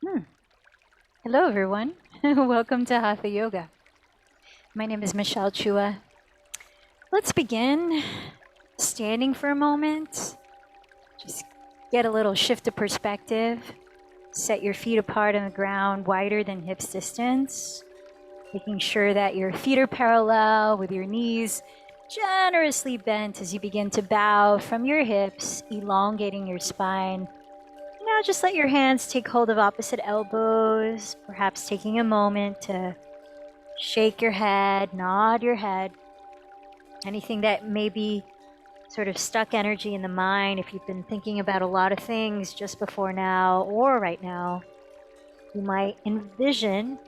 Hmm. Hello, everyone. Welcome to Hatha Yoga. My name is Michelle Chua. Let's begin standing for a moment. Just get a little shift of perspective. Set your feet apart on the ground, wider than hips distance, making sure that your feet are parallel with your knees generously bent as you begin to bow from your hips, elongating your spine. Now just let your hands take hold of opposite elbows, perhaps taking a moment to shake your head, nod your head. Anything that may be sort of stuck energy in the mind, if you've been thinking about a lot of things just before now or right now, you might envision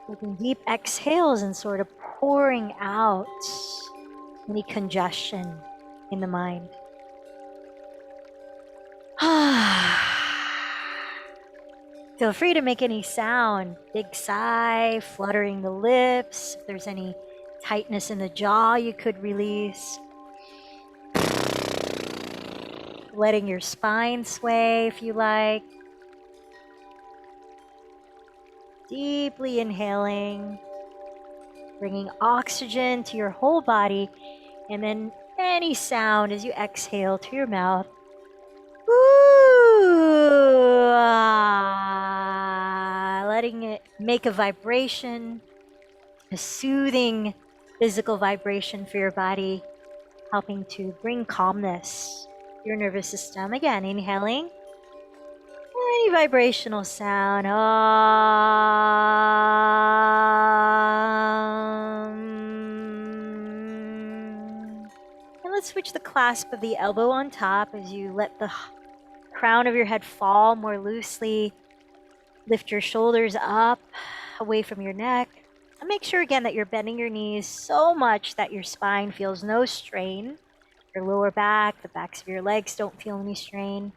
taking deep exhales and sort of pouring out any congestion in the mind. Feel free to make any sound, big sigh, fluttering the lips. If there's any tightness in the jaw, you could release. Letting your spine sway if you like. Deeply inhaling, bringing oxygen to your whole body, and then any sound as you exhale to your mouth. Letting it make a vibration, a soothing physical vibration for your body, helping to bring calmness to your nervous system. Again, inhaling, any vibrational sound. And let's switch the clasp of the elbow on top as you let the crown of your head fall more loosely. Lift your shoulders up away from your neck. And make sure again that you're bending your knees so much that your spine feels no strain. Your lower back, the backs of your legs don't feel any strain.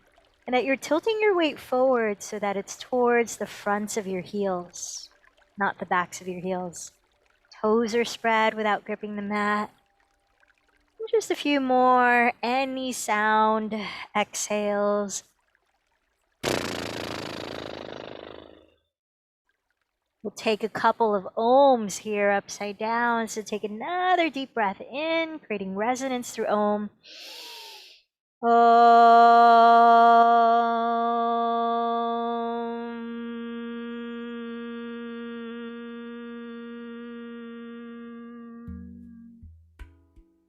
And that you're tilting your weight forward so that it's towards the fronts of your heels, not the backs of your heels. Toes are spread without gripping the mat. And just a few more. Any sound exhales. We'll take a couple of ohms here upside down. So take another deep breath in, creating resonance through Om.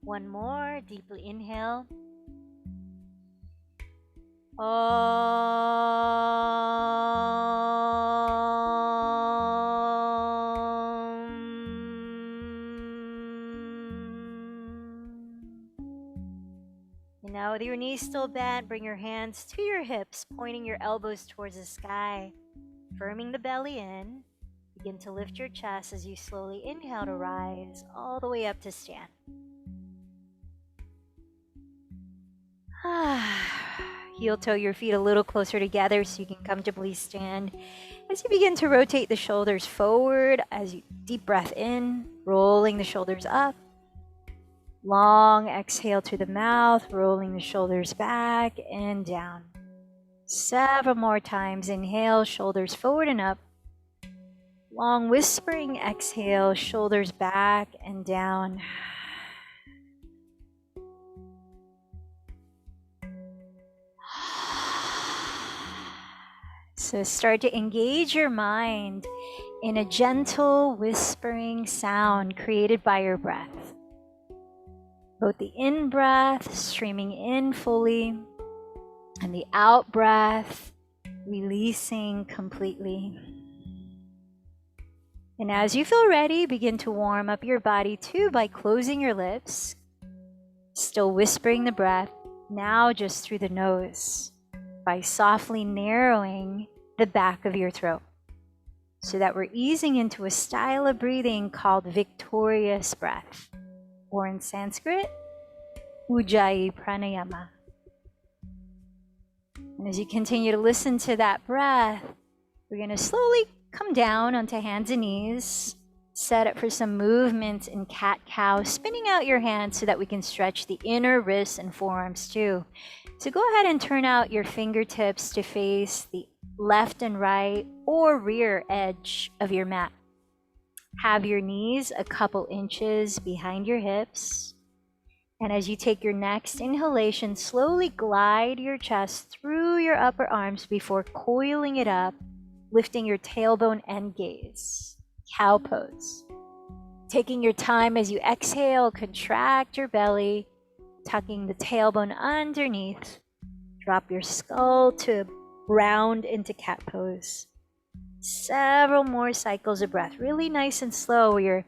One more, deeply inhale. And now with your knees still bent, bring your hands to your hips, pointing your elbows towards the sky, firming the belly in. Begin to lift your chest as you slowly inhale to rise all the way up to stand. Heel toe your feet a little closer together so you can comfortably stand. As you begin to rotate the shoulders forward, as you deep breath in, rolling the shoulders up. Long exhale to the mouth, rolling the shoulders back and down. Several more times. Inhale, shoulders forward and up. Long whispering exhale, shoulders back and down. So start to engage your mind in a gentle whispering sound created by your breath. Both the in-breath streaming in fully and the out-breath releasing completely. And as you feel ready, begin to warm up your body too by closing your lips, still whispering the breath, now just through the nose, by softly narrowing the back of your throat, so that we're easing into a style of breathing called victorious breath, or in Sanskrit, Ujjayi Pranayama. And as you continue to listen to that breath, we're going to slowly come down onto hands and knees, set up for some movement in cat-cow, spinning out your hands so that we can stretch the inner wrists and forearms too. So go ahead and turn out your fingertips to face the left and right or rear edge of your mat. Have your knees a couple inches behind your hips. And as you take your next inhalation, slowly glide your chest through your upper arms before coiling it up, lifting your tailbone and gaze. Cow pose. Taking your time as you exhale, contract your belly, tucking the tailbone underneath. Drop your skull to round into cat pose. Several more cycles of breath, really nice and slow, where you're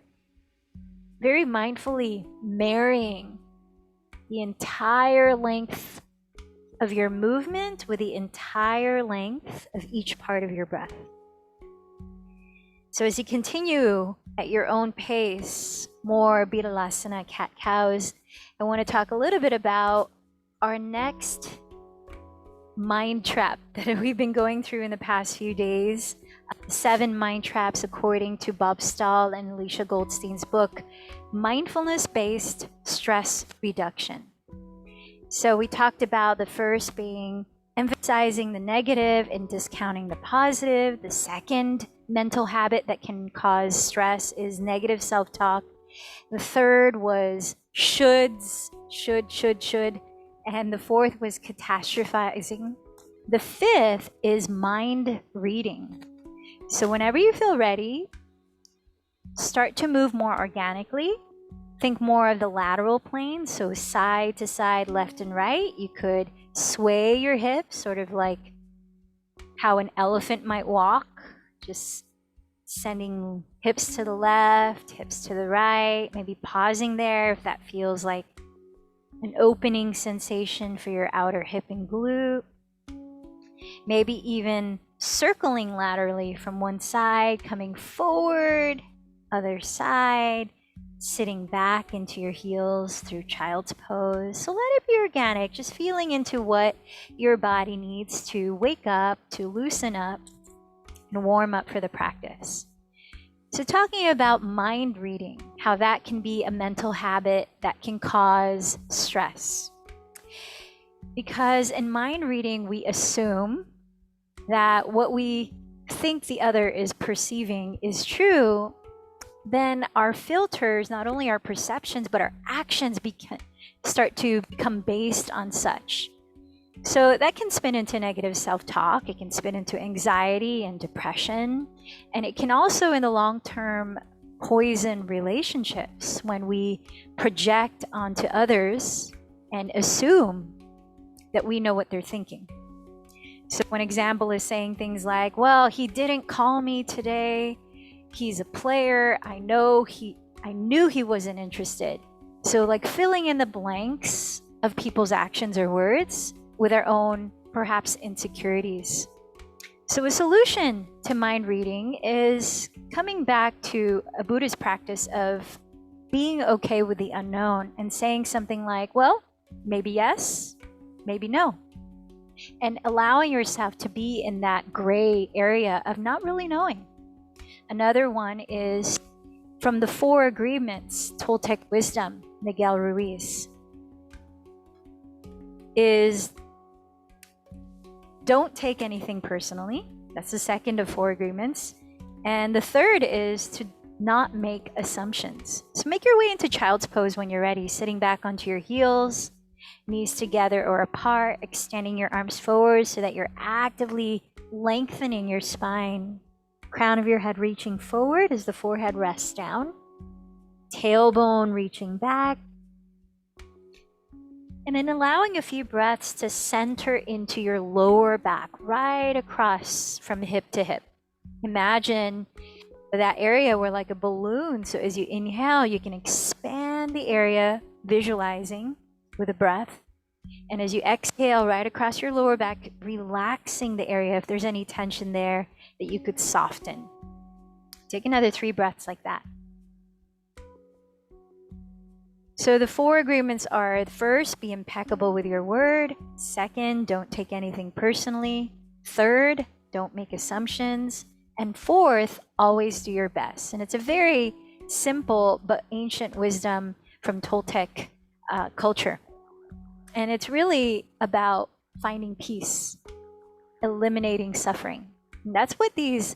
very mindfully marrying the entire length of your movement with the entire length of each part of your breath. So as you continue at your own pace, more Betalasana cat-cows, I want to talk a little bit about our next mind trap that we've been going through in the past few days. 7 mind traps according to Bob Stahl and Alicia Goldstein's book, Mindfulness-Based Stress Reduction. So we talked about the first being emphasizing the negative and discounting the positive. The second mental habit that can cause stress is negative self-talk. The third was shoulds, should. And the fourth was catastrophizing. The fifth is mind reading. So whenever you feel ready, start to move more organically. Think more of the lateral plane, so side to side, left and right. You could sway your hips, sort of like how an elephant might walk, just sending hips to the left, hips to the right, maybe pausing there if that feels like an opening sensation for your outer hip and glute. Maybe even circling laterally from one side, coming forward, other side, sitting back into your heels through child's pose. So let it be organic, just feeling into what your body needs to wake up, to loosen up, and warm up for the practice. So talking about mind reading, how that can be a mental habit that can cause stress. Because in mind reading, we assume that what we think the other is perceiving is true, then our filters, not only our perceptions, but our actions start to become based on such. So that can spin into negative self-talk, it can spin into anxiety and depression, and it can also in the long term poison relationships when we project onto others and assume that we know what they're thinking. So one example is saying things like, well, he didn't call me today, he's a player, I knew he wasn't interested. So like filling in the blanks of people's actions or words with our own, perhaps, insecurities. So a solution to mind reading is coming back to a Buddhist practice of being okay with the unknown and saying something like, well, maybe yes, maybe no. And allowing yourself to be in that gray area of not really knowing. Another one is from the 4 Agreements, Toltec Wisdom, Miguel Ruiz, is don't take anything personally. That's the second of 4 agreements. And the third is to not make assumptions. So make your way into child's pose when you're ready, sitting back onto your heels, knees together or apart, extending your arms forward so that you're actively lengthening your spine. Crown of your head reaching forward as the forehead rests down. Tailbone reaching back. And then allowing a few breaths to center into your lower back, right across from hip to hip. Imagine that area where like a balloon. So as you inhale, you can expand the area, visualizing with a breath. And as you exhale right across your lower back, relaxing the area if there's any tension there that you could soften. Take another 3 breaths like that. So the 4 agreements are, first, be impeccable with your word. Second, don't take anything personally. Third, don't make assumptions. And fourth, always do your best. And it's a very simple but ancient wisdom from Toltec culture. And it's really about finding peace. eliminating suffering. And that's what these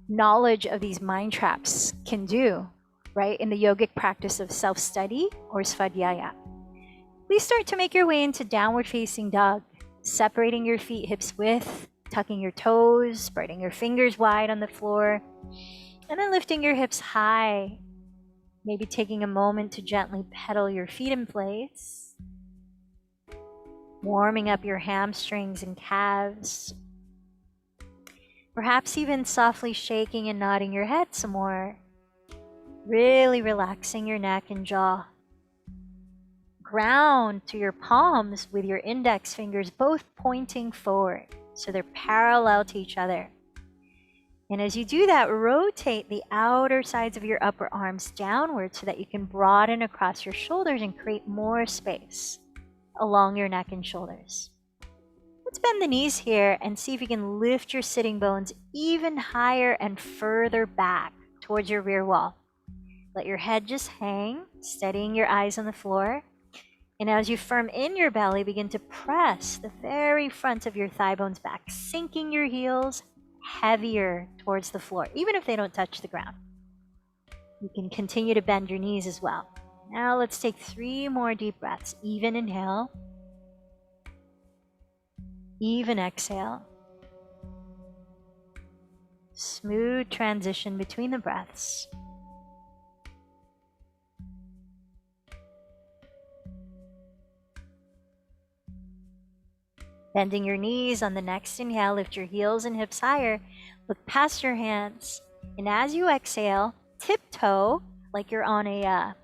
knowledge of these mind traps can do, right? In the yogic practice of self-study or svadhyaya. Please start to make your way into downward facing dog, separating your feet hips width, tucking your toes, spreading your fingers wide on the floor, and then lifting your hips high. Maybe taking a moment to gently pedal your feet in place, warming up your hamstrings and calves. Perhaps even softly shaking and nodding your head some more, really relaxing your neck and jaw. Ground to your palms with your index fingers both pointing forward, so they're parallel to each other. And as you do that, rotate the outer sides of your upper arms downward so that you can broaden across your shoulders and create more space along your neck and shoulders. Let's bend the knees here and see if you can lift your sitting bones even higher and further back towards your rear wall. Let your head just hang, steadying your eyes on the floor. And as you firm in your belly, begin to press the very front of your thigh bones back, sinking your heels heavier towards the floor, even if they don't touch the ground. You can continue to bend your knees as well. Now let's take 3 more deep breaths. Even inhale. Even exhale. Smooth transition between the breaths. Bending your knees on the next inhale, lift your heels and hips higher. Look past your hands. And as you exhale, tiptoe like you're on a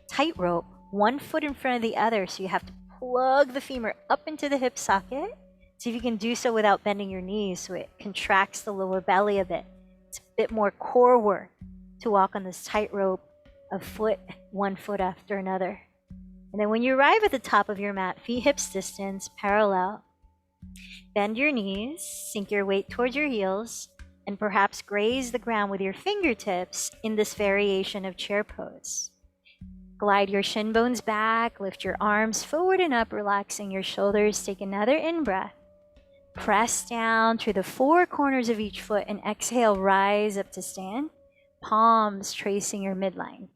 tightrope, one foot in front of the other. So you have to plug the femur up into the hip socket. See if you can do so without bending your knees so it contracts the lower belly a bit. It's a bit more core work to walk on this tightrope of one foot after another. And then when you arrive at the top of your mat, feet hips distance, parallel. Bend your knees, sink your weight towards your heels, and perhaps graze the ground with your fingertips in this variation of chair pose. Glide your shin bones back, lift your arms forward and up, relaxing your shoulders. Take another in-breath. Press down through the 4 corners of each foot and exhale, rise up to stand. Palms tracing your midline.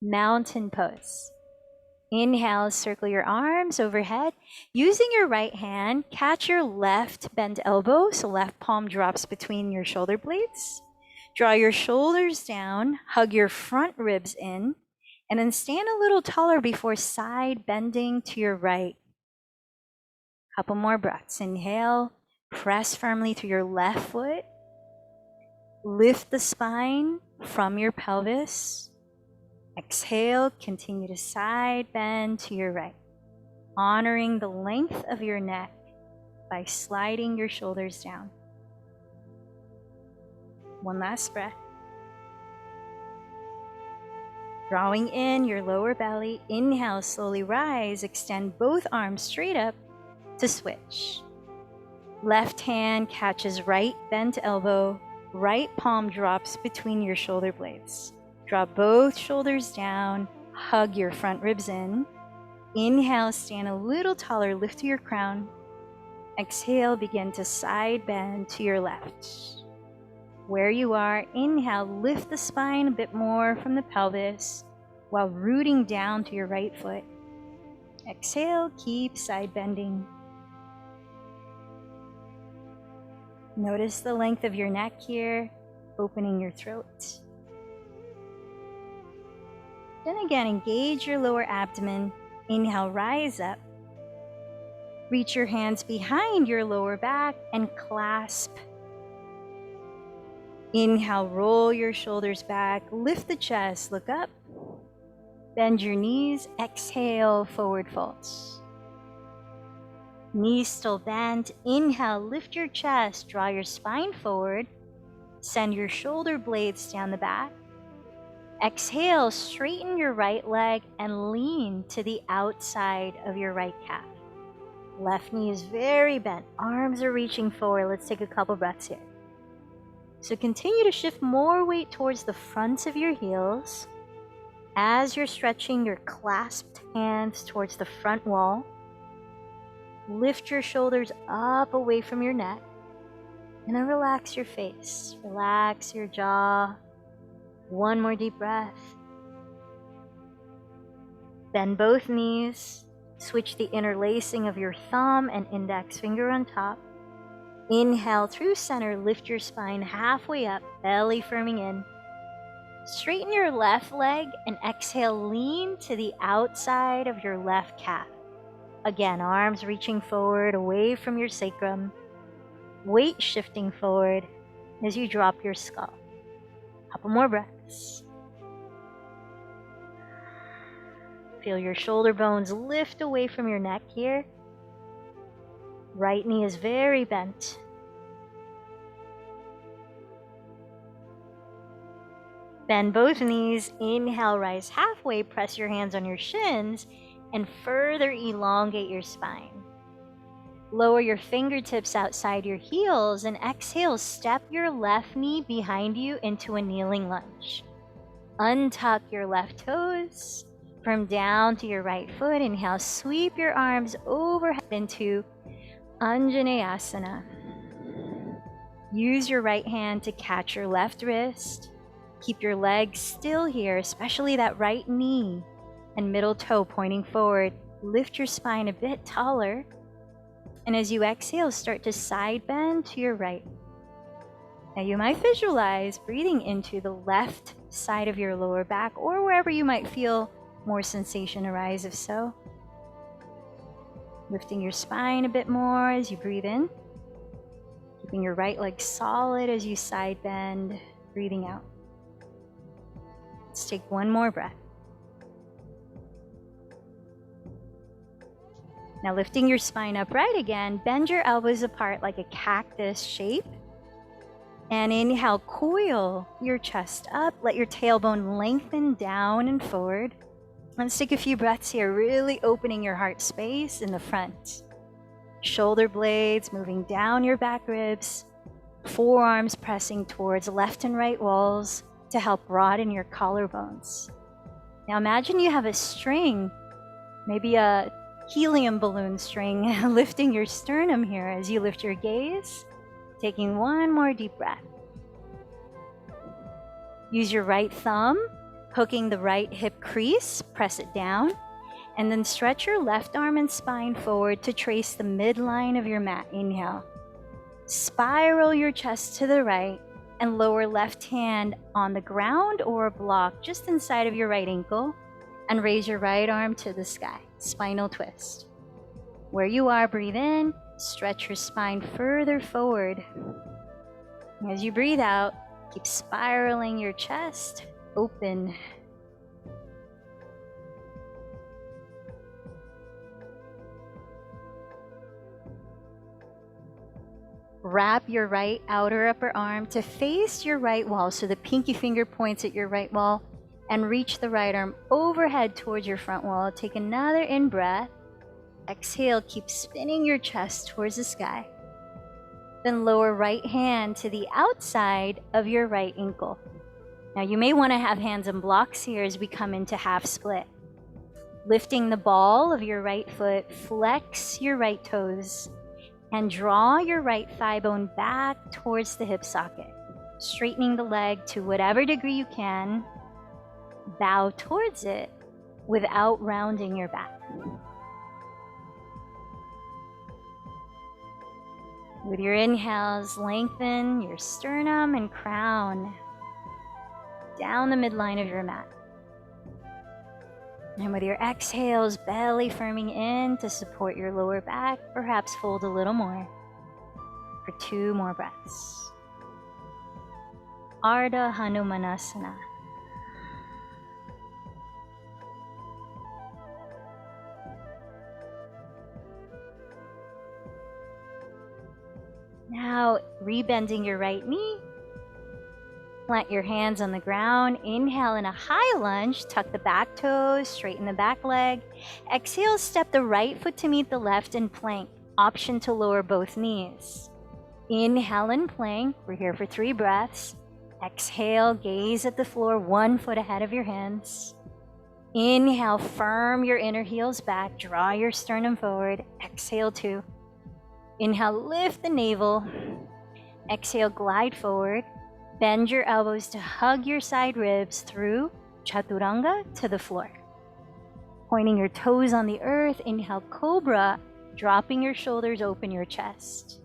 Mountain pose. Inhale, circle your arms overhead. Using your right hand, catch your left bent elbow, so left palm drops between your shoulder blades. Draw your shoulders down, hug your front ribs in, and then stand a little taller before side bending to your right. Couple more breaths. Inhale, press firmly through your left foot. Lift the spine from your pelvis. Exhale, continue to side bend to your right, honoring the length of your neck by sliding your shoulders down. One last breath. Drawing in your lower belly, inhale, slowly rise, extend both arms straight up to switch. Left hand catches right bent elbow, right palm drops between your shoulder blades. Draw both shoulders down, hug your front ribs in. Inhale, stand a little taller, lift your crown. Exhale, begin to side bend to your left. Where you are, inhale, lift the spine a bit more from the pelvis while rooting down to your right foot. Exhale, keep side bending. Notice the length of your neck here, opening your throat. Then again, engage your lower abdomen. Inhale, rise up. Reach your hands behind your lower back and clasp. Inhale, roll your shoulders back, lift the chest, look up. Bend your knees, exhale, forward folds. Knees still bent. Inhale, lift your chest, draw your spine forward. Send your shoulder blades down the back. Exhale, straighten your right leg and lean to the outside of your right calf. Left knee is very bent. Arms are reaching forward. Let's take a couple breaths here. So continue to shift more weight towards the fronts of your heels as you're stretching your clasped hands towards the front wall. Lift your shoulders up away from your neck. And then relax your face, relax your jaw. One more deep breath. Bend both knees. Switch the interlacing of your thumb and index finger on top. Inhale through center, lift your spine halfway up, belly firming in. Straighten your left leg and exhale, lean to the outside of your left calf. Again, arms reaching forward away from your sacrum. Weight shifting forward as you drop your skull. Couple more breaths. Feel your shoulder bones lift away from your neck here. Right knee is very bent. Bend both knees. Inhale, rise halfway. Press your hands on your shins and further elongate your spine. Lower your fingertips outside your heels and exhale, step your left knee behind you into a kneeling lunge. Untuck your left toes. From down to your right foot, inhale, sweep your arms overhead into Anjaneyasana. Use your right hand to catch your left wrist. Keep your legs still here, especially that right knee and middle toe pointing forward. Lift your spine a bit taller. And as you exhale, start to side bend to your right. Now you might visualize breathing into the left side of your lower back or wherever you might feel more sensation arise, if so. Lifting your spine a bit more as you breathe in. Keeping your right leg solid as you side bend, breathing out. Let's take one more breath. Now lifting your spine upright again, bend your elbows apart like a cactus shape. And inhale, coil your chest up, let your tailbone lengthen down and forward. Let's take a few breaths here, really opening your heart space in the front. Shoulder blades moving down your back ribs, forearms pressing towards left and right walls to help broaden your collarbones. Now imagine you have a string, maybe a helium balloon string, lifting your sternum here as you lift your gaze, taking one more deep breath. Use your right thumb, hooking the right hip crease, press it down, and then stretch your left arm and spine forward to trace the midline of your mat. Inhale. Spiral your chest to the right and lower left hand on the ground or a block just inside of your right ankle and raise your right arm to the sky. Spinal twist. Where you are, breathe in, stretch your spine further forward. As you breathe out, keep spiraling your chest open. Wrap your right outer upper arm to face your right wall so the pinky finger points at your right wall and reach the right arm overhead towards your front wall. Take another in breath. Exhale, keep spinning your chest towards the sky. Then lower right hand to the outside of your right ankle. Now you may want to have hands and blocks here as we come into half split. Lifting the ball of your right foot, flex your right toes, and draw your right thigh bone back towards the hip socket. Straightening the leg to whatever degree you can. Bow towards it without rounding your back. With your inhales, lengthen your sternum and crown down the midline of your mat. And with your exhales, belly firming in to support your lower back, perhaps fold a little more for 2 more breaths. Ardha Hanumanasana. Now, rebending your right knee. Plant your hands on the ground. Inhale in a high lunge. Tuck the back toes, straighten the back leg. Exhale, step the right foot to meet the left and plank. Option to lower both knees. Inhale and plank. We're here for 3 breaths. Exhale, gaze at the floor, 1 foot ahead of your hands. Inhale, firm your inner heels back. Draw your sternum forward. Exhale, 2. Inhale, lift the navel. Exhale, glide forward. Bend your elbows to hug your side ribs through Chaturanga to the floor. Pointing your toes on the earth, inhale, Cobra, dropping your shoulders, open your chest.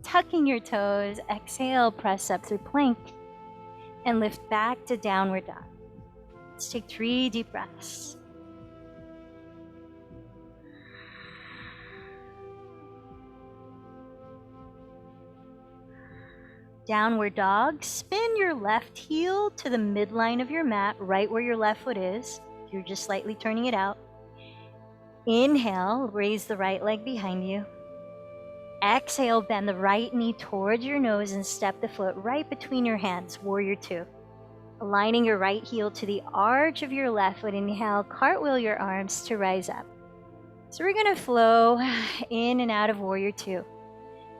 Tucking your toes, exhale, press up through plank, and lift back to downward dog. Let's take 3 deep breaths. Downward dog, spin your left heel to the midline of your mat, right where your left foot is. You're just slightly turning it out. Inhale, raise the right leg behind you. Exhale, bend the right knee towards your nose and step the foot right between your hands, warrior 2. Aligning your right heel to the arch of your left foot, inhale, cartwheel your arms to rise up. So we're gonna flow in and out of warrior 2.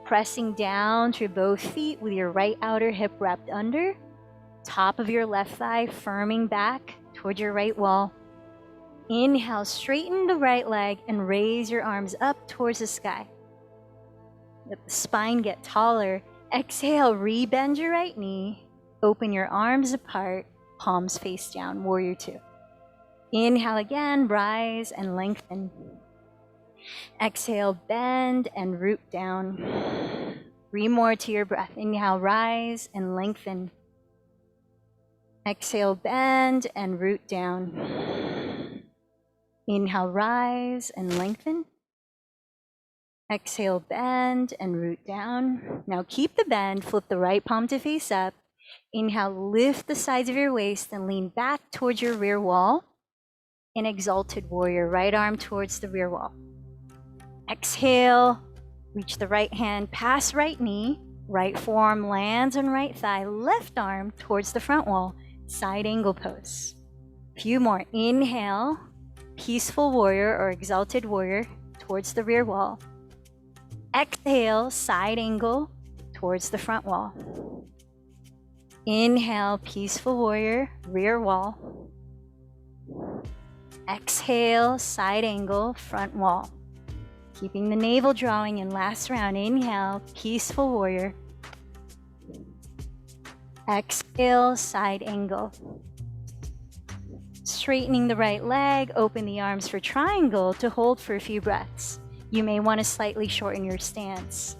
Pressing down through both feet with your right outer hip wrapped under, top of your left thigh firming back toward your right wall. Inhale, straighten the right leg and raise your arms up towards the sky. Let the spine get taller. Exhale, rebend your right knee, open your arms apart, palms face down, warrior 2. Inhale again, rise and lengthen. Exhale, bend and root down. 3 more to your breath. Inhale, rise and lengthen. Exhale, bend and root down. Inhale, rise and lengthen. Exhale, bend and root down. Now keep the bend, flip the right palm to face up. Inhale, lift the sides of your waist and lean back towards your rear wall. In exalted warrior, right arm towards the rear wall. Exhale, reach the right hand past right knee, right forearm lands on right thigh, left arm towards the front wall, side angle pose. Few more. Inhale, peaceful warrior or exalted warrior towards the rear wall. Exhale, side angle towards the front wall. Inhale, peaceful warrior, rear wall. Exhale, side angle, front wall. Keeping the navel drawing in last round. Inhale, peaceful warrior. Exhale, side angle. Straightening the right leg, open the arms for triangle to hold for a few breaths. You may want to slightly shorten your stance.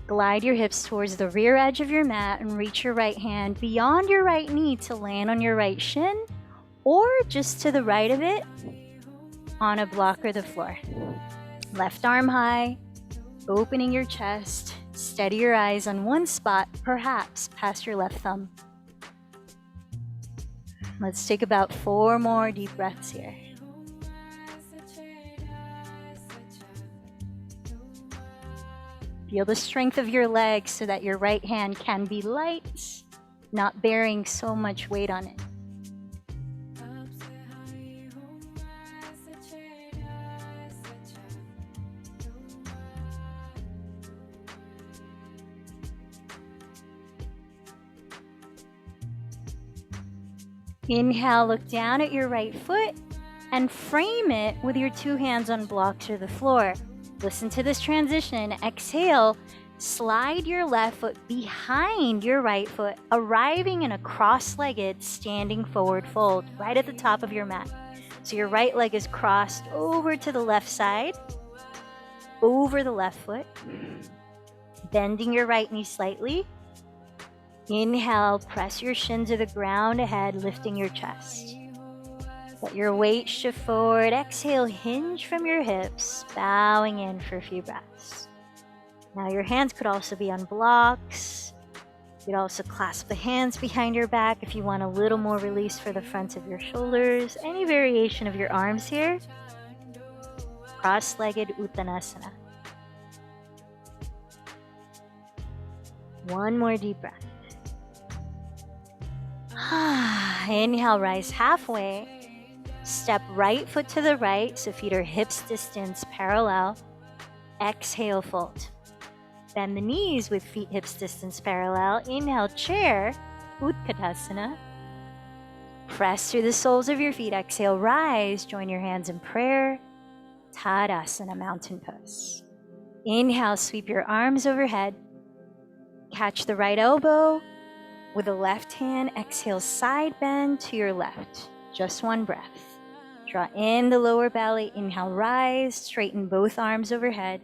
Glide your hips towards the rear edge of your mat and reach your right hand beyond your right knee to land on your right shin or just to the right of it on a block or the floor. Left arm high, opening your chest, steady your eyes on one spot, perhaps past your left thumb. Let's take about 4 more deep breaths here. Feel the strength of your legs so that your right hand can be light, not bearing so much weight on it. Inhale, look down at your right foot and frame it with your 2 hands on blocks or the floor. Listen to this transition. Exhale, slide your left foot behind your right foot, arriving in a cross-legged standing forward fold right at the top of your mat. So your right leg is crossed over to the left side, over the left foot, bending your right knee slightly. Inhale, press your shin to the ground ahead, lifting your chest. Let your weight shift forward. Exhale, hinge from your hips, bowing in for a few breaths. Now your hands could also be on blocks. You could also clasp the hands behind your back if you want a little more release for the front of your shoulders. Any variation of your arms here. Cross-legged Uttanasana. 1 more deep breath. Inhale, rise halfway. Step right foot to the right, so feet are hips distance parallel. Exhale, fold. Bend the knees with feet hips distance parallel. Inhale, chair, Utkatasana. Press through the soles of your feet. Exhale, rise. Join your hands in prayer. Tadasana, mountain pose. Inhale, sweep your arms overhead. Catch the right elbow with the left hand. Exhale, side bend to your left. Just one breath. Draw in the lower belly. Inhale, rise. Straighten both arms overhead.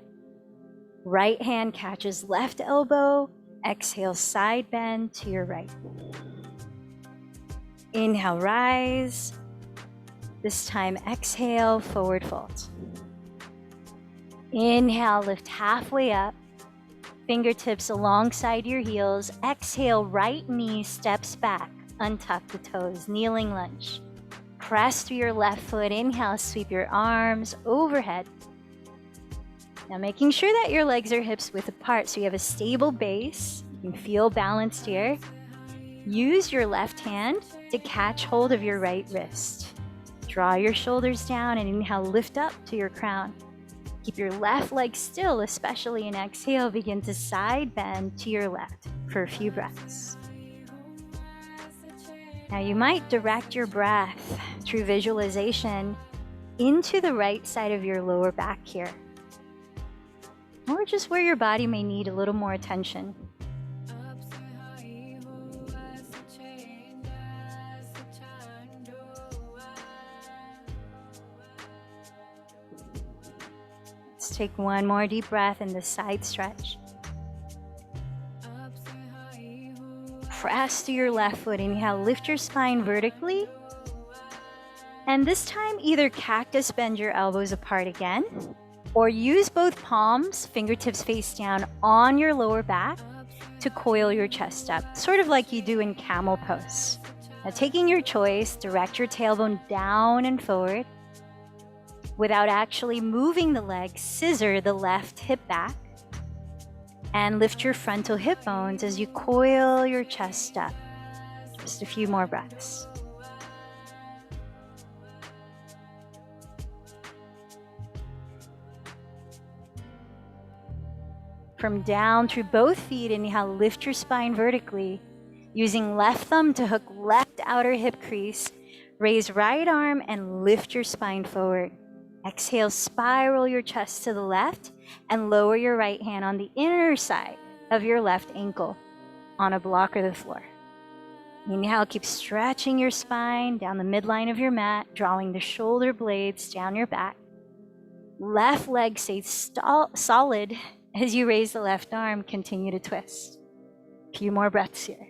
Right hand catches left elbow. Exhale, side bend to your right. Inhale, rise. This time, exhale, forward fold. Inhale, lift halfway up. Fingertips alongside your heels. Exhale, right knee steps back. Untuck the toes, kneeling lunge. Press through your left foot. Inhale, sweep your arms overhead. Now making sure that your legs are hips width apart so you have a stable base. You can feel balanced here. Use your left hand to catch hold of your right wrist. Draw your shoulders down and inhale, lift up to your crown. Keep your left leg still, especially in exhale. Begin to side bend to your left for a few breaths. Now you might direct your breath through visualization into the right side of your lower back here, or just where your body may need a little more attention. Let's take one more deep breath in the side stretch. Press to your left foot. Inhale, lift your spine vertically. And this time, either cactus bend your elbows apart again, or use both palms, fingertips face down on your lower back to coil your chest up, sort of like you do in camel pose. Now taking your choice, direct your tailbone down and forward. Without actually moving the leg, scissor the left hip back and lift your frontal hip bones as you coil your chest up. Just a few more breaths. From down through both feet, inhale, lift your spine vertically. Using left thumb to hook left outer hip crease, raise right arm and lift your spine forward. Exhale, spiral your chest to the left and lower your right hand on the inner side of your left ankle on a block or the floor. Inhale, keep stretching your spine down the midline of your mat, drawing the shoulder blades down your back. Left leg stays solid as you raise the left arm, continue to twist. A few more breaths here.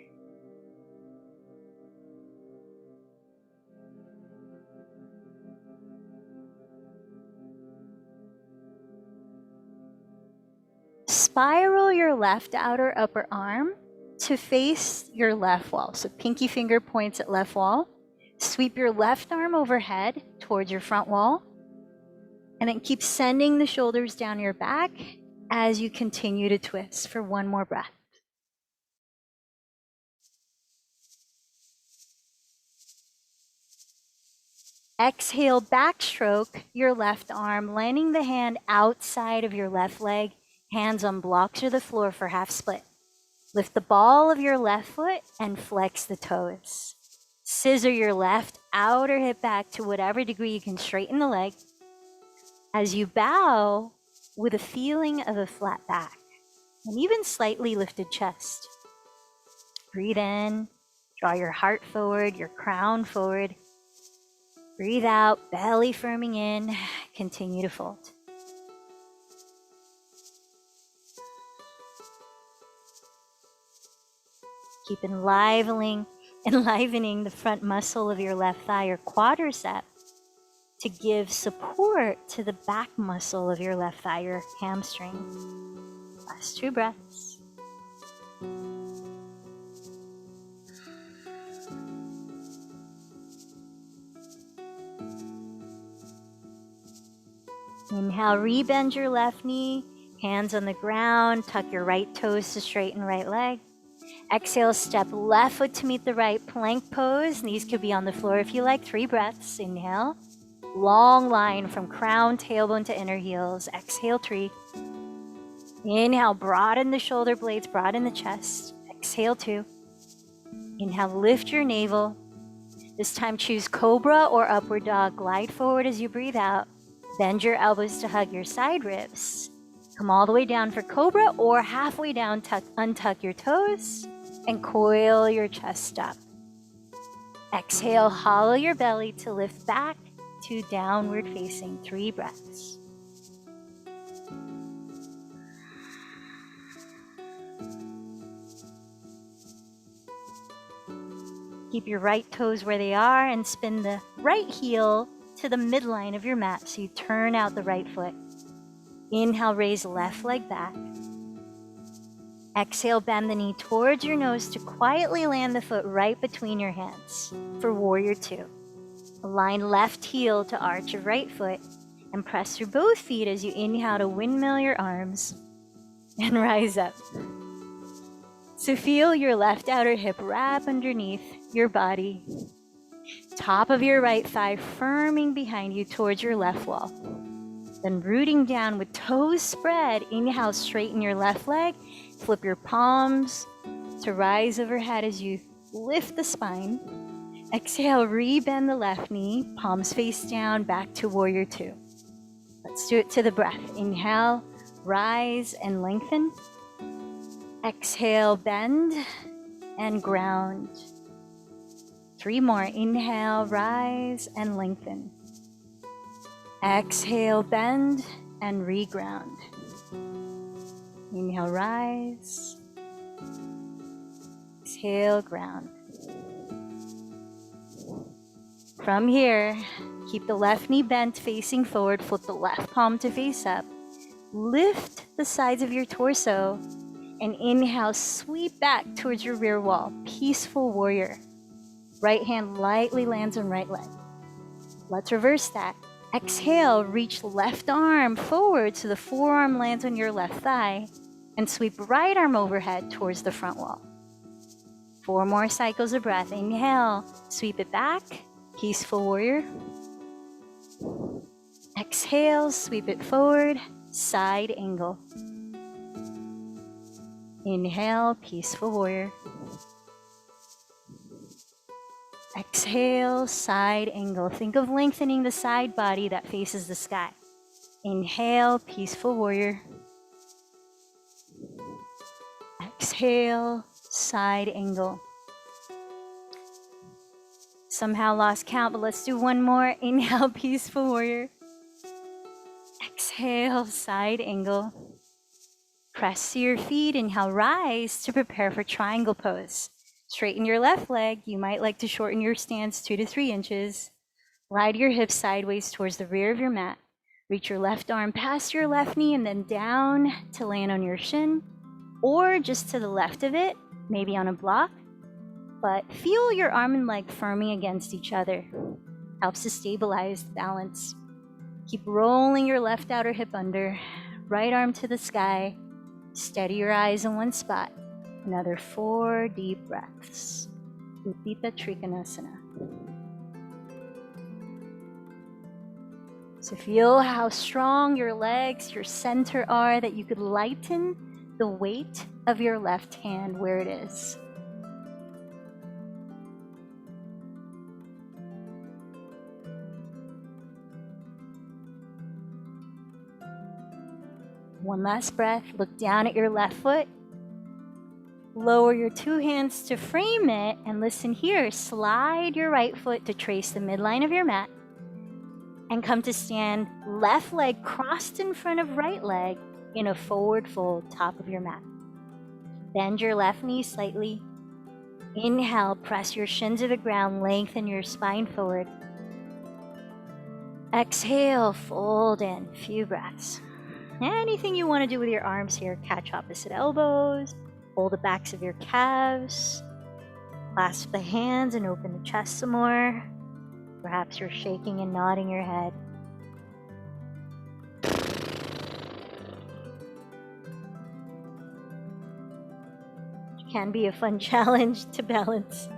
Spiral your left outer upper arm to face your left wall. So pinky finger points at left wall. Sweep your left arm overhead towards your front wall. And then keep sending the shoulders down your back as you continue to twist for one more breath. Exhale, backstroke your left arm, landing the hand outside of your left leg, hands on blocks or the floor for half split. Lift the ball of your left foot and flex the toes. Scissor your left outer hip back to whatever degree you can straighten the leg. As you bow with a feeling of a flat back and even slightly lifted chest. Breathe in, draw your heart forward, your crown forward. Breathe out, belly firming in, continue to fold. Keep enlivening the front muscle of your left thigh, your quadricep, to give support to the back muscle of your left thigh, your hamstring. Last 2 breaths. Inhale, rebend your left knee, hands on the ground, tuck your right toes to straighten right leg. Exhale, step left foot to meet the right, plank pose. Knees could be on the floor if you like. 3 breaths. Inhale. Long line from crown, tailbone to inner heels. Exhale, tree. Inhale, broaden the shoulder blades, broaden the chest. Exhale, 2. Inhale, lift your navel. This time choose cobra or upward dog. Glide forward as you breathe out. Bend your elbows to hug your side ribs. Come all the way down for cobra, or halfway down, untuck your toes and coil your chest up. Exhale, hollow your belly to lift back to downward facing. 3 breaths. Keep your right toes where they are and spin the right heel to the midline of your mat so you turn out the right foot. Inhale, raise left leg back. Exhale, bend the knee towards your nose to quietly land the foot right between your hands for warrior 2. Align left heel to arch your right foot and press through both feet as you inhale to windmill your arms and rise up. So feel your left outer hip wrap underneath your body. Top of your right thigh firming behind you towards your left wall. Then rooting down with toes spread, inhale, straighten your left leg. Flip your palms to rise overhead as you lift the spine. Exhale, rebend the left knee, palms face down, back to warrior 2. Let's do it to the breath. Inhale, rise and lengthen. Exhale, bend and ground. 3 more. Inhale, rise and lengthen. Exhale, bend and reground. Inhale, rise. Exhale, ground. From here, keep the left knee bent facing forward, flip the left palm to face up. Lift the sides of your torso and inhale, sweep back towards your rear wall. Peaceful warrior. Right hand lightly lands on right leg. Let's reverse that. Exhale, reach left arm forward so the forearm lands on your left thigh and sweep right arm overhead towards the front wall. 4 more cycles of breath. Inhale, sweep it back, peaceful warrior. Exhale, sweep it forward, side angle. Inhale, peaceful warrior. Exhale, side angle. Think of lengthening the side body that faces the sky. Inhale, peaceful warrior. Exhale, side angle. Somehow lost count, but let's do 1 more. Inhale, peaceful warrior. Exhale, side angle. Press to your feet. Inhale, rise to prepare for triangle pose. Straighten your left leg. You might like to shorten your stance 2 to 3 inches. Glide your hips sideways towards the rear of your mat. Reach your left arm past your left knee and then down to land on your shin, or just to the left of it, maybe on a block. But feel your arm and leg firming against each other. Helps to stabilize the balance. Keep rolling your left outer hip under. Right arm to the sky. Steady your eyes in one spot. Another 4 deep breaths. Utthita Trikonasana. So feel how strong your legs, your center are, that you could lighten the weight of your left hand where it is. One last breath. Look down at your left foot. Lower your 2 hands to frame it, and listen here. Slide your right foot to trace the midline of your mat and come to stand, left leg crossed in front of right leg in a forward fold, top of your mat. Bend your left knee slightly. Inhale, press your shin to the ground, lengthen your spine forward. Exhale, fold in, few breaths. Anything you want to do with your arms here. Catch opposite elbows, hold the backs of your calves, clasp the hands and open the chest some more. Perhaps you're shaking and nodding your head. It can be a fun challenge to balance.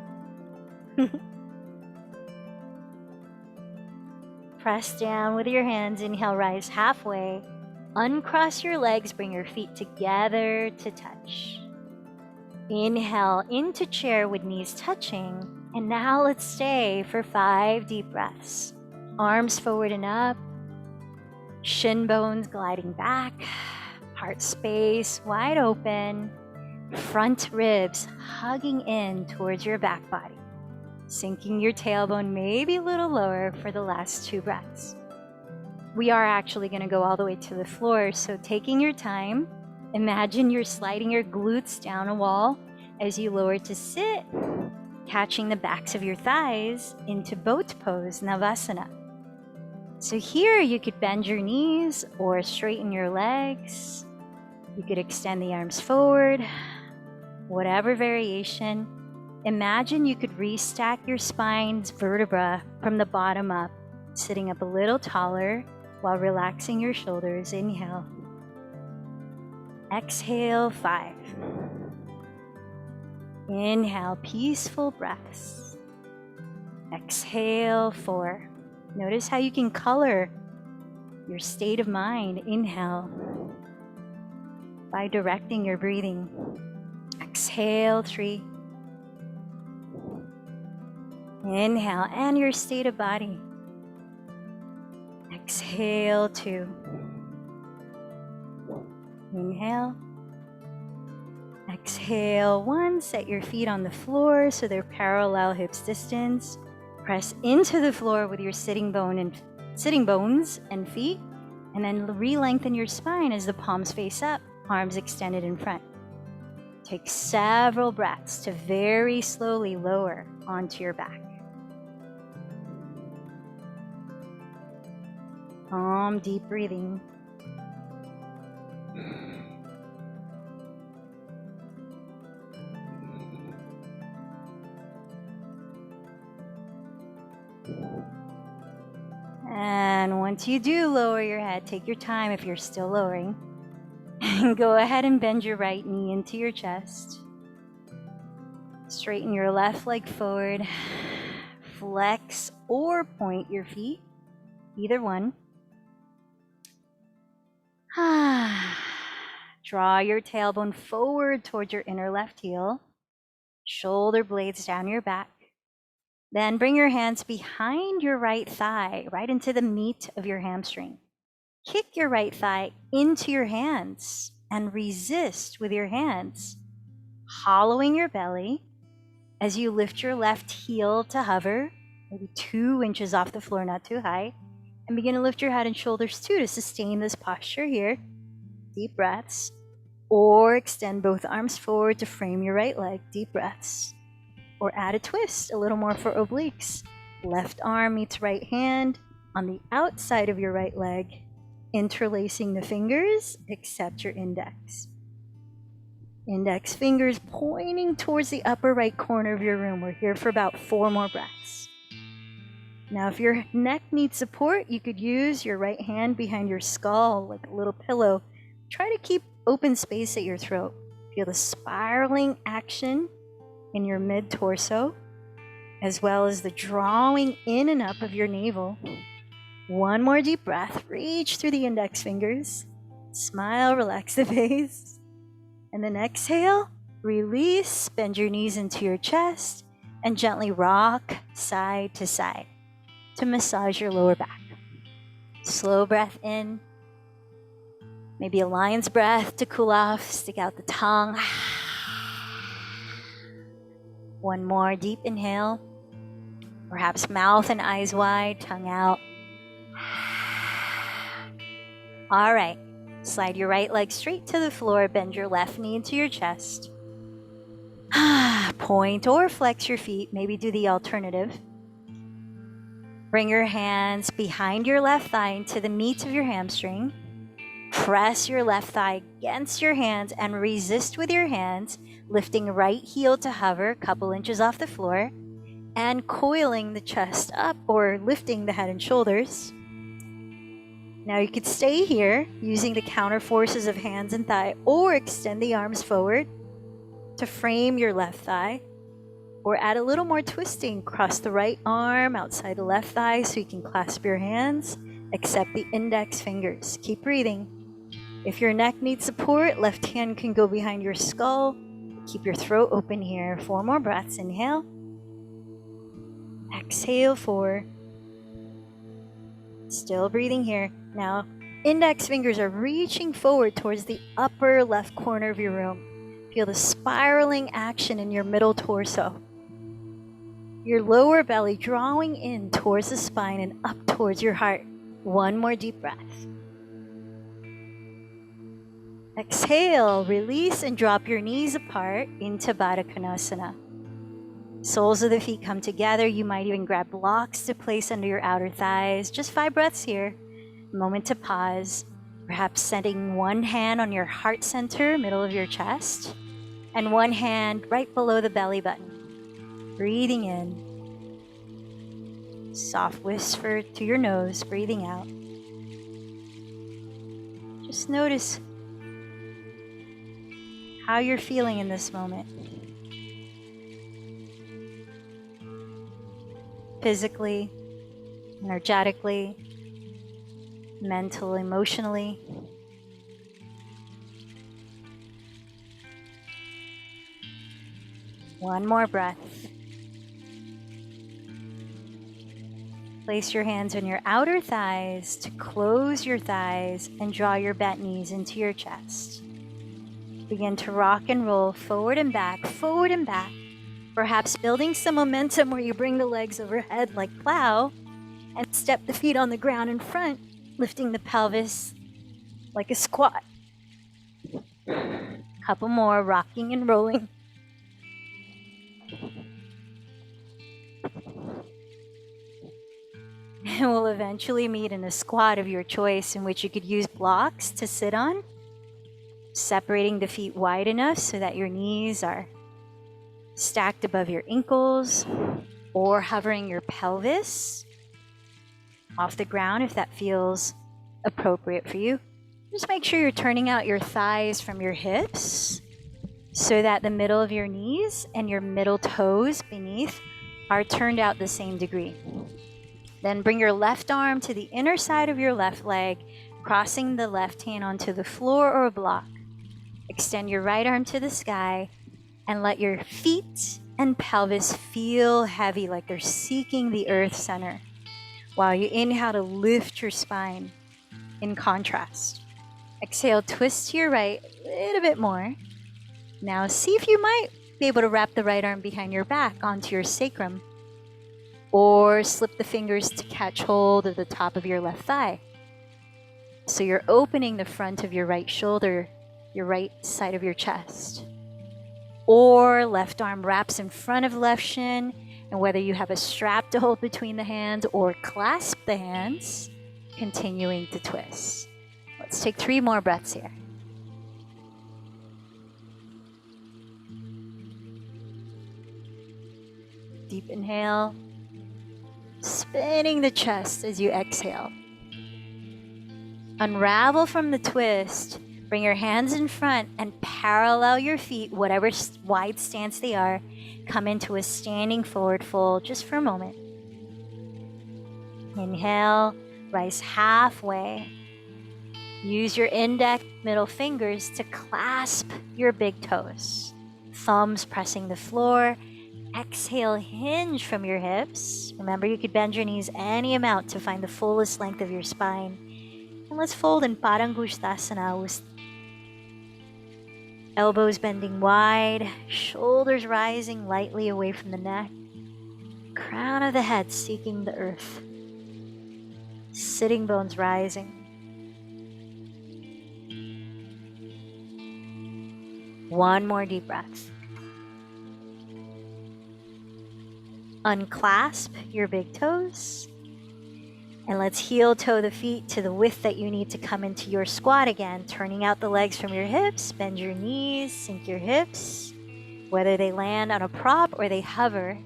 Press down with your hands. Inhale, rise halfway. Uncross your legs, bring your feet together to touch. Inhale into chair with knees touching. And now let's stay for 5 deep breaths. Arms forward and up. Shin bones gliding back. Heart space wide open. Front ribs hugging in towards your back body. Sinking your tailbone maybe a little lower for the last 2 breaths. We are actually going to go all the way to the floor, so taking your time, imagine you're sliding your glutes down a wall as you lower to sit, catching the backs of your thighs into boat pose, Navasana. So here you could bend your knees or straighten your legs. You could extend the arms forward, whatever variation. Imagine you could restack your spine's vertebra from the bottom up, sitting up a little taller while relaxing your shoulders. Inhale. Exhale, 5. Inhale, peaceful breaths. Exhale, 4. Notice how you can color your state of mind. Inhale by directing your breathing. Exhale, 3. Inhale, and your state of body. Exhale, 2. Inhale. Exhale, 1. Set your feet on the floor so they're parallel hips distance. Press into the floor with your sitting bones and feet, and then re-lengthen your spine as the palms face up, arms extended in front. Take several breaths to very slowly lower onto your back. Calm, deep breathing. And once you do lower your head, take your time if you're still lowering. And go ahead and bend your right knee into your chest. Straighten your left leg forward. Flex or point your feet, either one. Draw your tailbone forward towards your inner left heel. Shoulder blades down your back. Then bring your hands behind your right thigh, right into the meat of your hamstring. Kick your right thigh into your hands and resist with your hands, hollowing your belly as you lift your left heel to hover, maybe 2 inches off the floor, not too high, and begin to lift your head and shoulders too to sustain this posture here. Deep breaths, or extend both arms forward to frame your right leg. Deep breaths. Or add a twist, a little more for obliques. Left arm meets right hand on the outside of your right leg, interlacing the fingers, except your index. Index fingers pointing towards the upper right corner of your room. We're here for about 4 more breaths. Now, if your neck needs support, you could use your right hand behind your skull like a little pillow. Try to keep open space at your throat. Feel the spiraling action in your mid-torso, as well as the drawing in and up of your navel. 1 more deep breath. Reach through the index fingers. Smile, relax the face. And then exhale, release, bend your knees into your chest, and gently rock side to side to massage your lower back. Slow breath in. Maybe a lion's breath to cool off. Stick out the tongue. 1 more deep inhale. Perhaps mouth and eyes wide, tongue out. All right. Slide your right leg straight to the floor. Bend your left knee into your chest. Point or flex your feet. Maybe do the alternative. Bring your hands behind your left thigh into the meat of your hamstring. Press your left thigh against your hands and resist with your hands, lifting right heel to hover a couple inches off the floor and coiling the chest up or lifting the head and shoulders. Now you could stay here using the counter forces of hands and thigh, or extend the arms forward to frame your left thigh, or add a little more twisting. Cross the right arm outside the left thigh so you can clasp your hands, except the index fingers. Keep breathing. If your neck needs support, left hand can go behind your skull. Keep your throat open here. 4 more breaths. Inhale. Exhale, 4. Still breathing here. Now, Index fingers are reaching forward towards the upper left corner of your room. Feel the spiraling action in your middle torso. Your lower belly drawing in towards the spine and up towards your heart. One more deep breath. Exhale, release and drop your knees apart into Baddha Konasana. Soles of the feet come together. You might even grab blocks to place under your outer thighs. Just 5 breaths here. A moment to pause. Perhaps setting one hand on your heart center, middle of your chest, and one hand right below the belly button. Breathing in. Soft whisper to your nose, breathing out. Just notice how you're feeling in this moment. Physically, energetically, mentally, emotionally. One more breath. Place your hands on your outer thighs to close your thighs and draw your bent knees into your chest. Begin to rock and roll forward and back, perhaps building some momentum where you bring the legs overhead like plow and step the feet on the ground in front, lifting the pelvis like a squat. Couple more, rocking and rolling. And we'll eventually meet in a squat of your choice in which you could use blocks to sit on, separating the feet wide enough so that your knees are stacked above your ankles, or hovering your pelvis off the ground if that feels appropriate for you. Just make sure you're turning out your thighs from your hips so that the middle of your knees and your middle toes beneath are turned out the same degree. Then bring your left arm to the inner side of your left leg, crossing the left hand onto the floor or a block. Extend your right arm to the sky and let your feet and pelvis feel heavy, like they're seeking the earth center, while you inhale to lift your spine in contrast. Exhale, twist to your right a little bit more. Now see if you might be able to wrap the right arm behind your back onto your sacrum, or slip the fingers to catch hold of the top of your left thigh. So you're opening the front of your right shoulder, your right side of your chest. Or left arm wraps in front of left shin, and whether you have a strap to hold between the hands or clasp the hands, continuing to twist. Let's take 3 more breaths here. Deep inhale, spinning the chest as you exhale. Unravel from the twist. Bring your hands in front and parallel your feet, whatever wide stance they are. Come into a standing forward fold just for a moment. Inhale, rise halfway. Use your index, middle fingers to clasp your big toes. Thumbs pressing the floor. Exhale, hinge from your hips. Remember, you could bend your knees any amount to find the fullest length of your spine. And let's fold in Parangushtasana with elbows bending wide, shoulders rising lightly away from the neck, crown of the head seeking the earth, sitting bones rising. One more deep breath. Unclasp your big toes. And let's heel toe the feet to the width that you need to come into your squat again, turning out the legs from your hips, bend your knees, sink your hips, whether they land on a prop or they hover.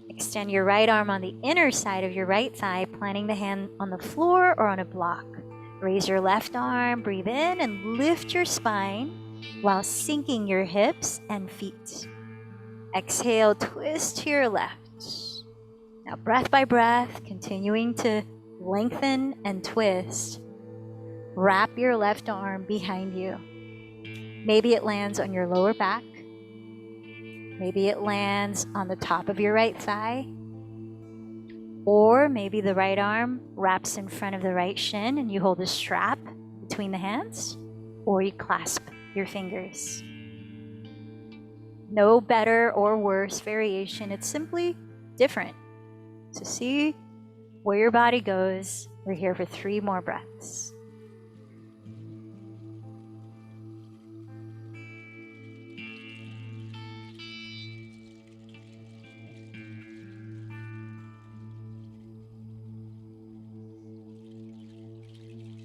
Extend your right arm on the inner side of your right thigh, planting the hand on the floor or on a block. Raise your left arm, breathe in and lift your spine while sinking your hips and feet. Exhale, twist to your left. Now, breath by breath, continuing to lengthen and twist. Wrap your left arm behind you. Maybe it lands on your lower back. Maybe it lands on the top of your right thigh. Or maybe the right arm wraps in front of the right shin and you hold a strap between the hands, or you clasp your fingers. No better or worse variation, it's simply different. So see where your body goes. We're here for 3 more breaths.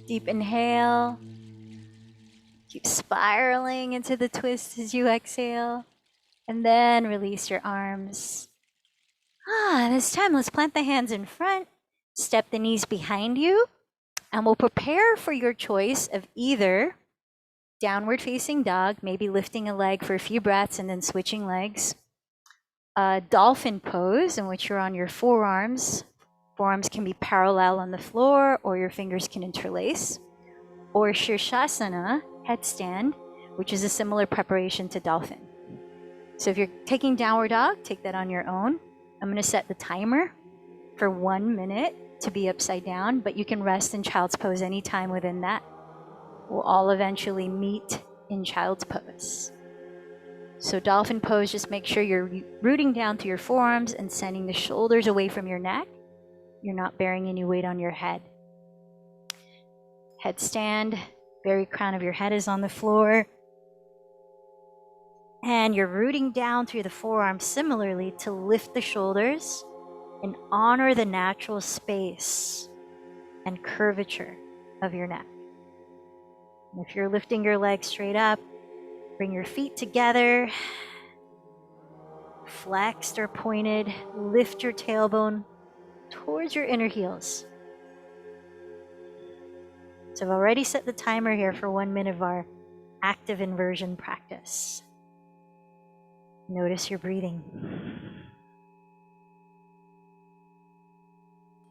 Deep inhale. Keep spiraling into the twist as you exhale. And then release your arms. This time let's plant the hands in front. Step the knees behind you. And we'll prepare for your choice of either downward facing dog, maybe lifting a leg for a few breaths and then switching legs. A dolphin pose in which you're on your forearms. Forearms can be parallel on the floor or your fingers can interlace. Or Shirshasana, headstand, which is a similar preparation to dolphin. So if you're taking downward dog, take that on your own. I'm going to set the timer for 1 minute to be upside down, but you can rest in child's pose anytime within that. We'll all eventually meet in child's pose. So dolphin pose, just make sure you're rooting down through your forearms and sending the shoulders away from your neck. You're not bearing any weight on your head. Headstand, very crown of your head is on the floor. And you're rooting down through the forearms similarly to lift the shoulders and honor the natural space and curvature of your neck. And if you're lifting your legs straight up, bring your feet together, flexed or pointed, lift your tailbone towards your inner heels. So I've already set the timer here for 1 minute of our active inversion practice. Notice your breathing.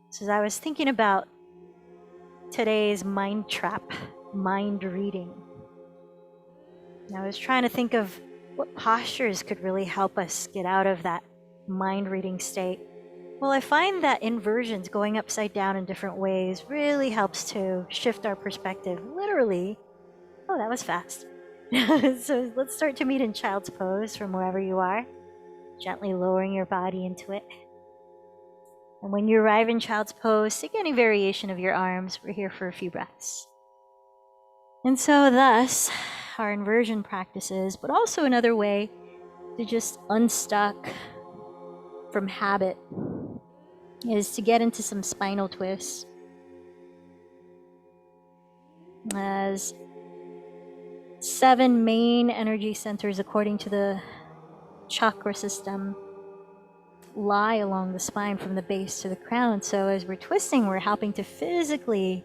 So as I was thinking about today's mind trap, mind reading, and I was trying to think of what postures could really help us get out of that mind reading state. Well, I find that inversions, going upside down in different ways, really helps to shift our perspective. Literally, oh, that was fast. So let's start to meet in child's pose from wherever you are, gently lowering your body into it. And when you arrive in child's pose, take any variation of your arms. We're here for a few breaths. And so thus, our inversion practices, but also another way to just unstuck from habit, is to get into some spinal twists. As 7 main energy centers, according to the chakra system, lie along the spine from the base to the crown. So as we're twisting, we're helping to physically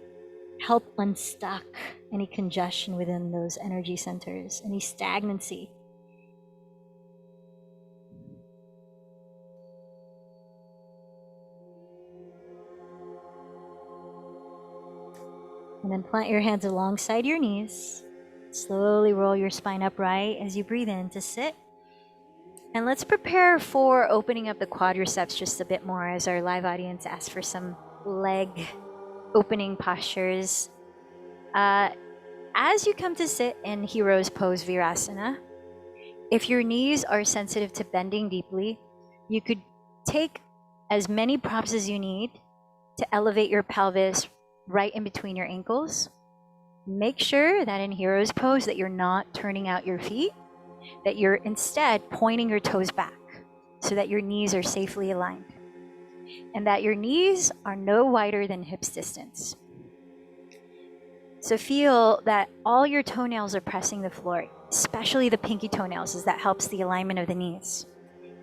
help unstuck any congestion within those energy centers, any stagnancy. And then plant your hands alongside your knees. Slowly roll your spine upright as you breathe in to sit. And let's prepare for opening up the quadriceps just a bit more as our live audience asks for some leg opening postures. As you come to sit in Hero's Pose Virasana, if your knees are sensitive to bending deeply, you could take as many props as you need to elevate your pelvis right in between your ankles. Make sure that in Hero's Pose that you're not turning out your feet, that you're instead pointing your toes back so that your knees are safely aligned and that your knees are no wider than hips distance. So feel that all your toenails are pressing the floor, especially the pinky toenails, as that helps the alignment of the knees.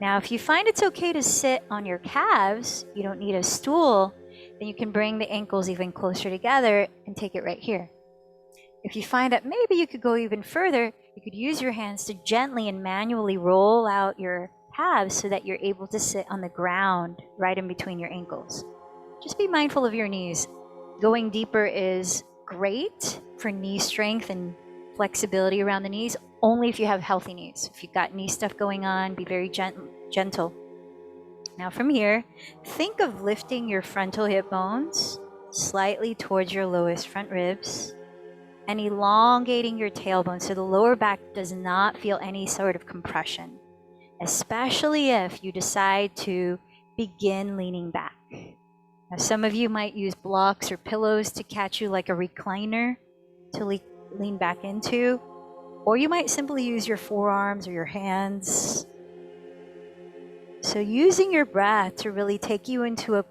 Now, if you find it's okay to sit on your calves, you don't need a stool, then you can bring the ankles even closer together and take it right here. If you find that maybe you could go even further, you could use your hands to gently and manually roll out your calves so that you're able to sit on the ground right in between your ankles. Just be mindful of your knees. Going deeper is great for knee strength and flexibility around the knees, only if you have healthy knees. If you've got knee stuff going on, be very gentle. Now from here, think of lifting your frontal hip bones slightly towards your lowest front ribs and elongating your tailbone so the lower back does not feel any sort of compression, especially if you decide to begin leaning back. Now, some of you might use blocks or pillows to catch you like a recliner to lean back into, or you might simply use your forearms or your hands. So using your breath to really take you into an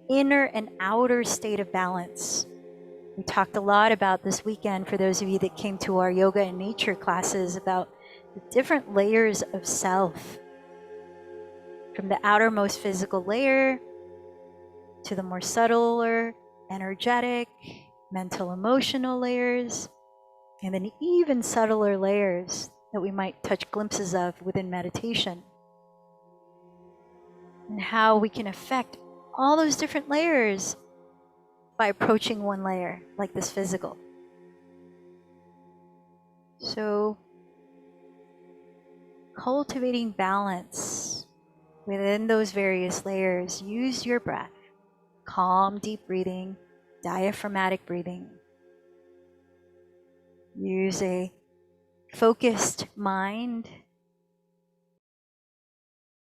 inner and outer state of balance. We talked a lot about this weekend, for those of you that came to our yoga and nature classes, about the different layers of self. From the outermost physical layer to the more subtler, energetic, mental, emotional layers, and then even subtler layers that we might touch glimpses of within meditation. And how we can affect all those different layers by approaching one layer, like this physical. So, cultivating balance within those various layers, use your breath, calm, deep breathing, diaphragmatic breathing. Use a focused mind,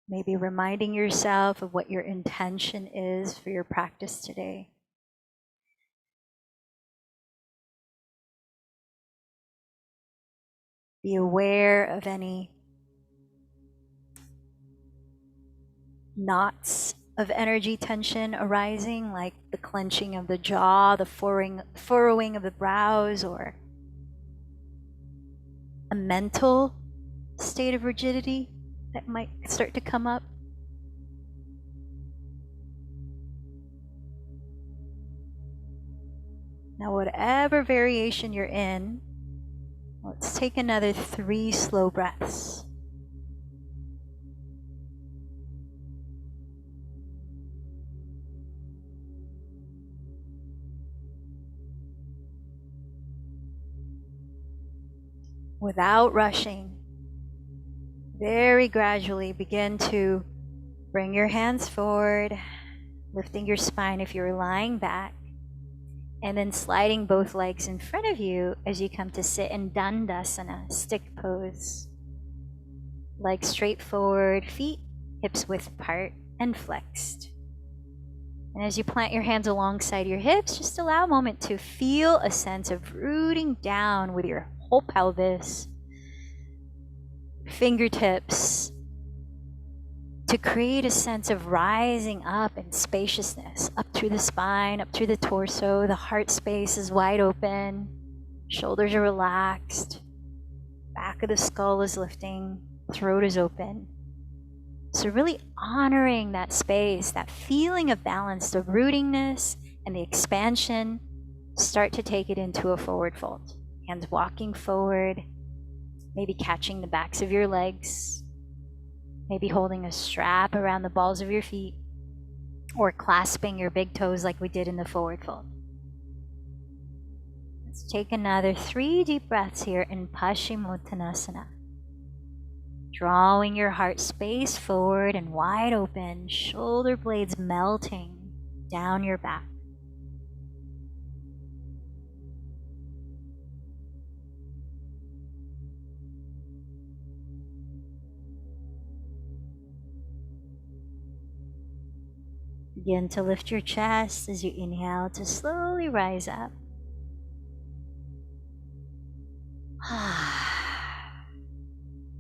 maybe reminding yourself of what your intention is for your practice today. Be aware of any knots of energy tension arising, like the clenching of the jaw, the furrowing of the brows, or a mental state of rigidity that might start to come up. Now, whatever variation you're in, let's take another 3 slow breaths. Without rushing, very gradually begin to bring your hands forward, lifting your spine if you're lying back, and then sliding both legs in front of you as you come to sit in Dandasana, stick pose. Legs straight forward, feet hips width apart and flexed. And as you plant your hands alongside your hips, just allow a moment to feel a sense of rooting down with your whole pelvis, fingertips, to create a sense of rising up and spaciousness up through the spine, up through the torso. The heart space is wide open, shoulders are relaxed, back of the skull is lifting, throat is open. So really honoring that space, that feeling of balance, the rootingness and the expansion. Start to take it into a forward fold. Hands walking forward, maybe catching the backs of your legs, maybe holding a strap around the balls of your feet, or clasping your big toes like we did in the forward fold. Let's take another 3 deep breaths here in Paschimottanasana. Drawing your heart space forward and wide open, shoulder blades melting down your back. Begin to lift your chest as you inhale to slowly rise up.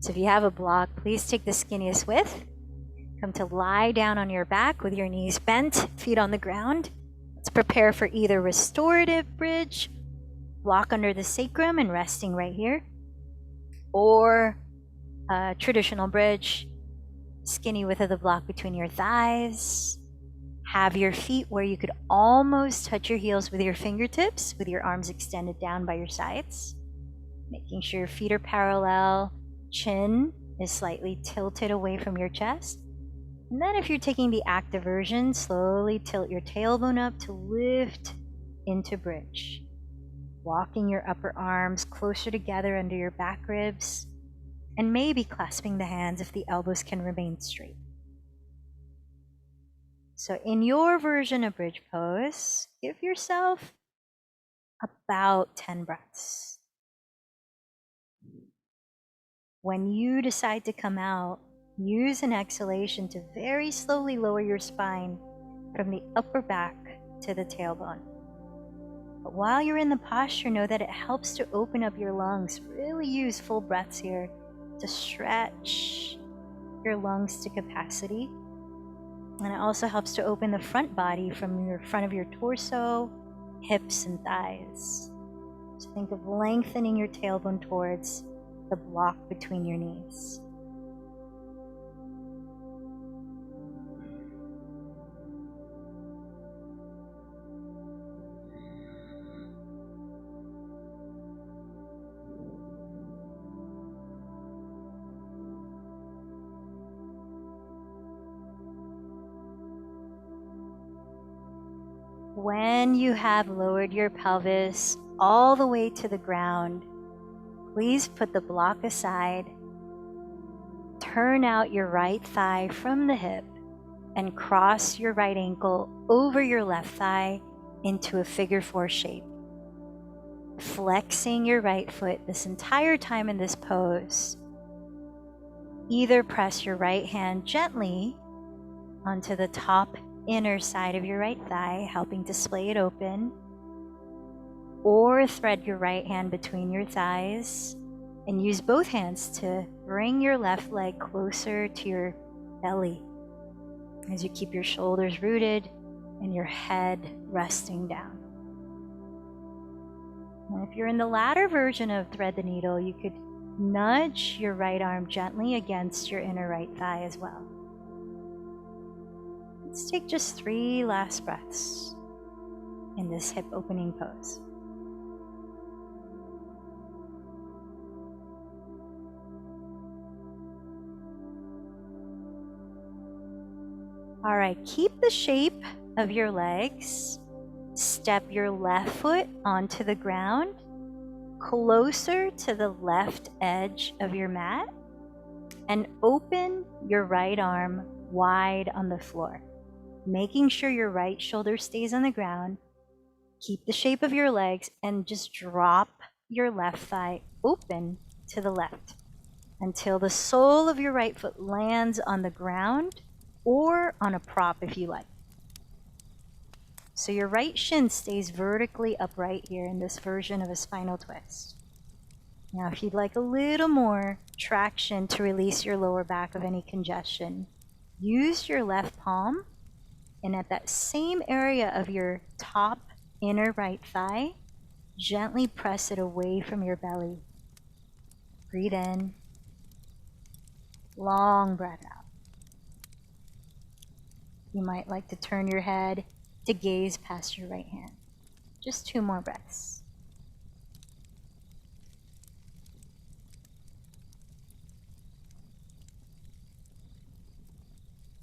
So if you have a block, please take the skinniest width. Come to lie down on your back with your knees bent, feet on the ground. Let's prepare for either restorative bridge, block under the sacrum and resting right here, or traditional bridge, skinny width of the block between your thighs. Have your feet where you could almost touch your heels with your fingertips, with your arms extended down by your sides. Making sure your feet are parallel, chin is slightly tilted away from your chest. And then if you're taking the active version, slowly tilt your tailbone up to lift into bridge. Walking your upper arms closer together under your back ribs, and maybe clasping the hands if the elbows can remain straight. So in your version of bridge pose, give yourself about 10 breaths. When you decide to come out, use an exhalation to very slowly lower your spine from the upper back to the tailbone. But while you're in the posture, know that it helps to open up your lungs. Really use full breaths here to stretch your lungs to capacity. And it also helps to open the front body from your front of your torso, hips, and thighs. So think of lengthening your tailbone towards the block between your knees. When you have lowered your pelvis all the way to the ground, please put the block aside. Turn out your right thigh from the hip and cross your right ankle over your left thigh into a figure 4 shape. Flexing your right foot this entire time in this pose. Either press your right hand gently onto the top inner side of your right thigh, helping to splay it open, or thread your right hand between your thighs and use both hands to bring your left leg closer to your belly as you keep your shoulders rooted and your head resting down. And if you're in the latter version of thread the needle, you could nudge your right arm gently against your inner right thigh as well. Let's take just 3 last breaths in this hip opening pose. All right, keep the shape of your legs. Step your left foot onto the ground, closer to the left edge of your mat, and open your right arm wide on the floor, making sure your right shoulder stays on the ground. Keep the shape of your legs and just drop your left thigh open to the left until the sole of your right foot lands on the ground or on a prop if you like. So your right shin stays vertically upright here in this version of a spinal twist. Now, if you'd like a little more traction to release your lower back of any congestion, use your left palm and at that same area of your top inner right thigh, gently press it away from your belly. Breathe in. Long breath out. You might like to turn your head to gaze past your right hand. Just 2 more breaths.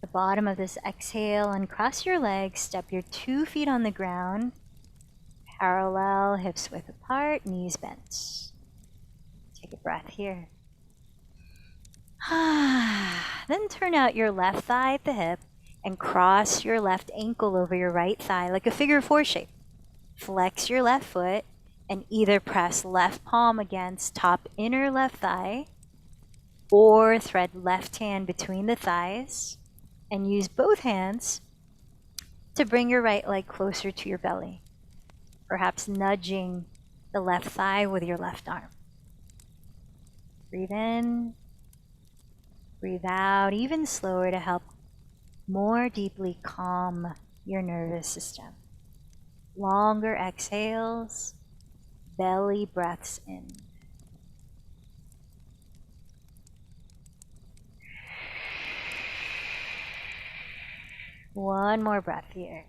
The bottom of this exhale, uncross your legs, step your 2 feet on the ground, parallel, hips width apart, knees bent. Take a breath here. Then turn out your left thigh at the hip and cross your left ankle over your right thigh like a figure 4 shape. Flex your left foot and either press left palm against top inner left thigh or thread left hand between the thighs and use both hands to bring your right leg closer to your belly, perhaps nudging the left thigh with your left arm. Breathe in, breathe out, even slower to help more deeply calm your nervous system. Longer exhales, belly breaths in. One more breath here.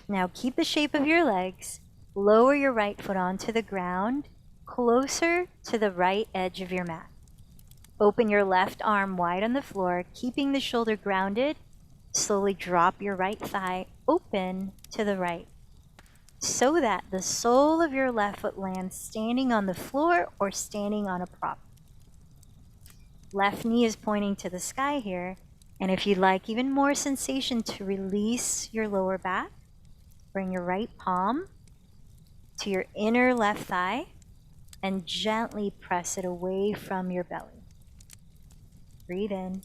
Now keep the shape of your legs. Lower your right foot onto the ground, closer to the right edge of your mat. Open your left arm wide on the floor, keeping the shoulder grounded. Slowly drop your right thigh open to the right, so that the sole of your left foot lands standing on the floor or standing on a prop. Left knee is pointing to the sky here. And if you'd like even more sensation to release your lower back, bring your right palm to your inner left thigh and gently press it away from your belly. Breathe in.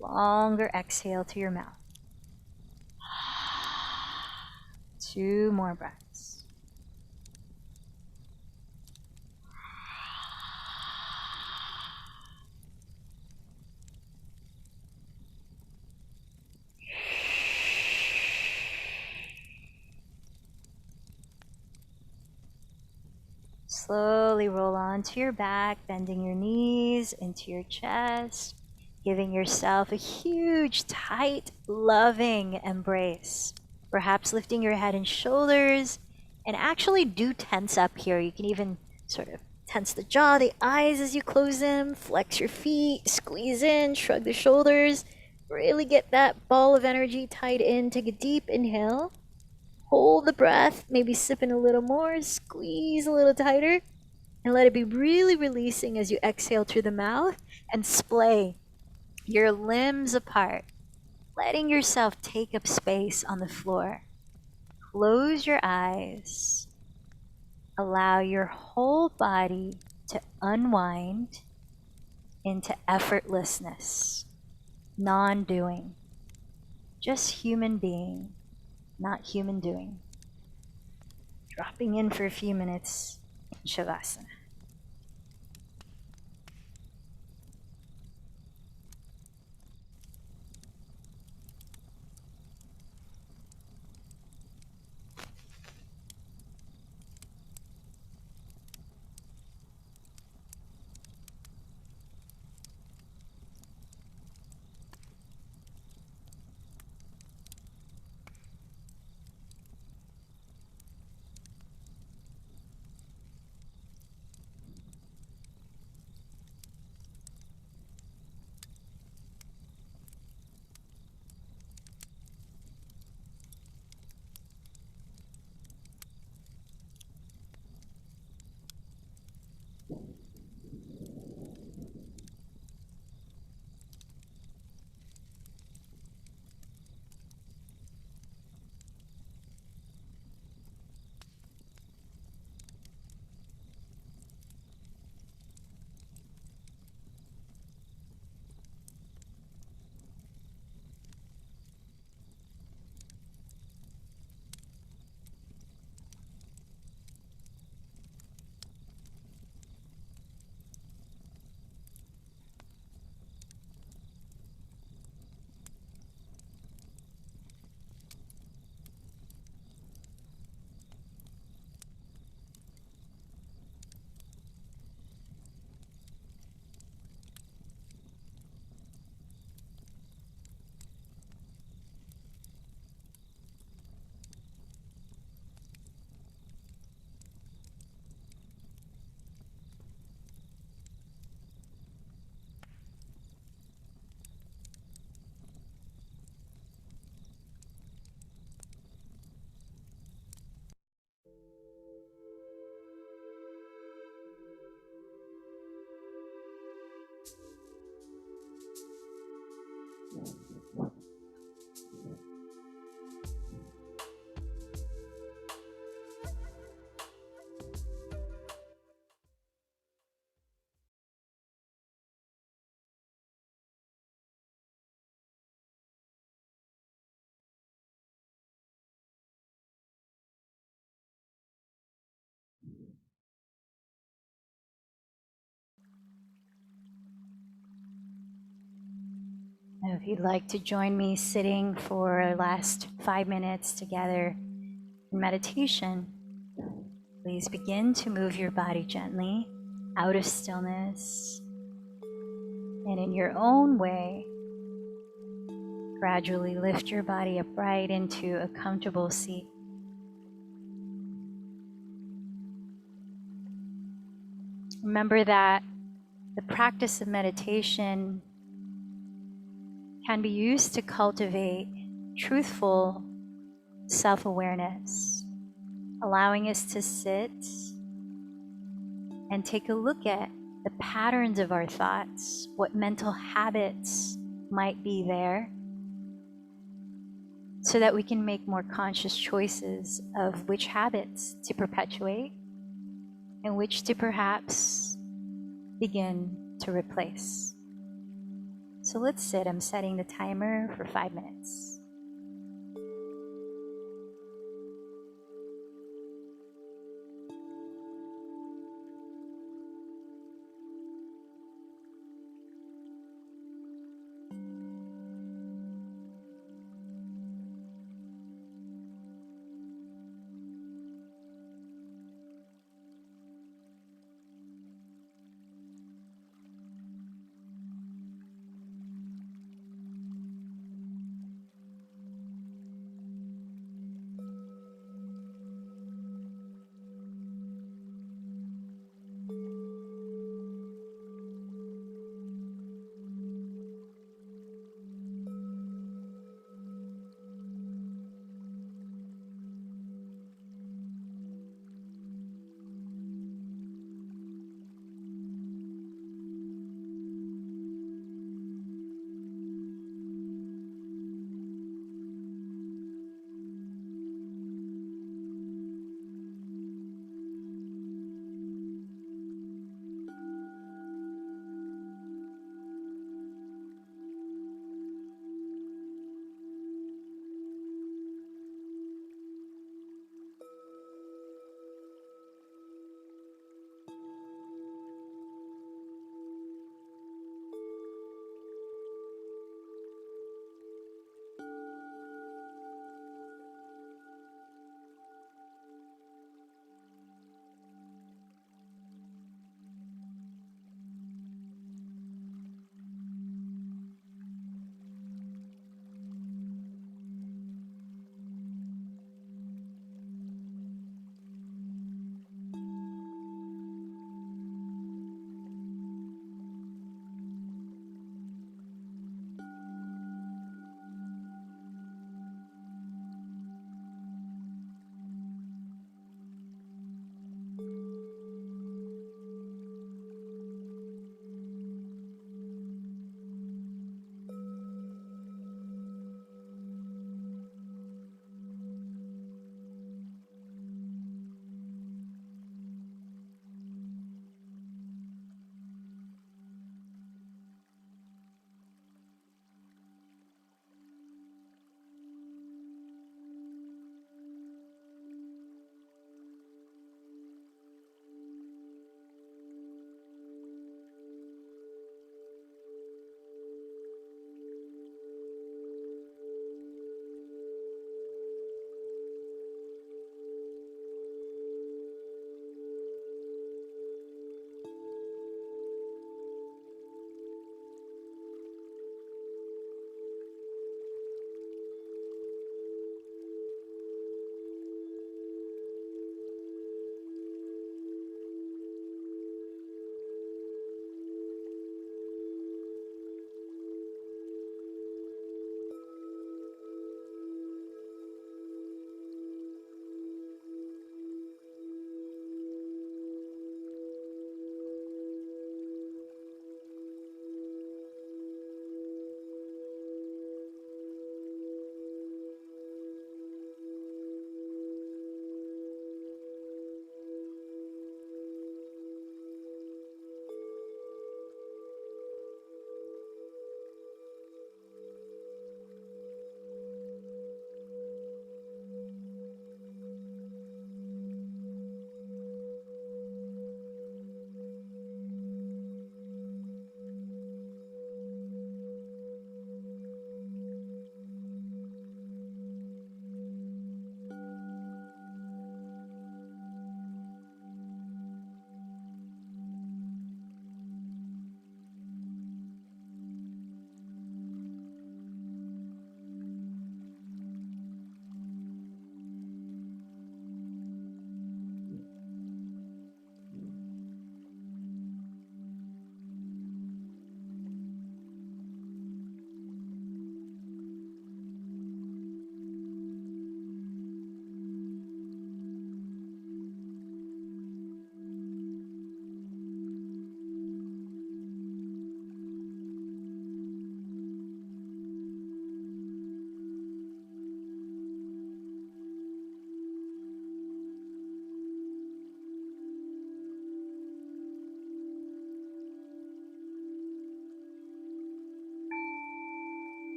Longer exhale to your mouth. 2 more breaths. Slowly roll onto your back, bending your knees into your chest, giving yourself a huge, tight, loving embrace. Perhaps lifting your head and shoulders, and actually do tense up here. You can even sort of tense the jaw, the eyes as you close them, flex your feet, squeeze in, shrug the shoulders. Really get that ball of energy tied in. Take a deep inhale. Hold the breath, maybe sip in a little more, squeeze a little tighter, and let it be really releasing as you exhale through the mouth and splay your limbs apart, letting yourself take up space on the floor. Close your eyes. Allow your whole body to unwind into effortlessness, non-doing, just human being, not human doing. Dropping in for a few minutes in Shavasana. And if you'd like to join me sitting for our last 5 minutes together in meditation, please begin to move your body gently out of stillness, and in your own way, gradually lift your body upright into a comfortable seat. Remember that the practice of meditation can be used to cultivate truthful self-awareness, allowing us to sit and take a look at the patterns of our thoughts, what mental habits might be there, so that we can make more conscious choices of which habits to perpetuate and which to perhaps begin to replace. So let's sit. I'm setting the timer for 5 minutes.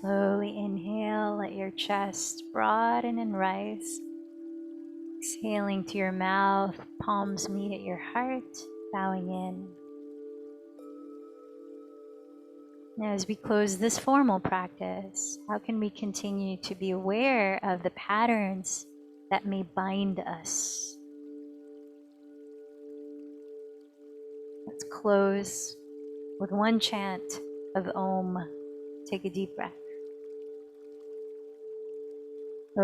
Slowly inhale, let your chest broaden and rise. Exhaling to your mouth, palms meet at your heart, bowing in. Now, as we close this formal practice, how can we continue to be aware of the patterns that may bind us? Let's close with one chant of Om. Take a deep breath. The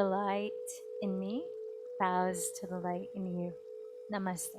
light in me bows to the light in you. Namaste.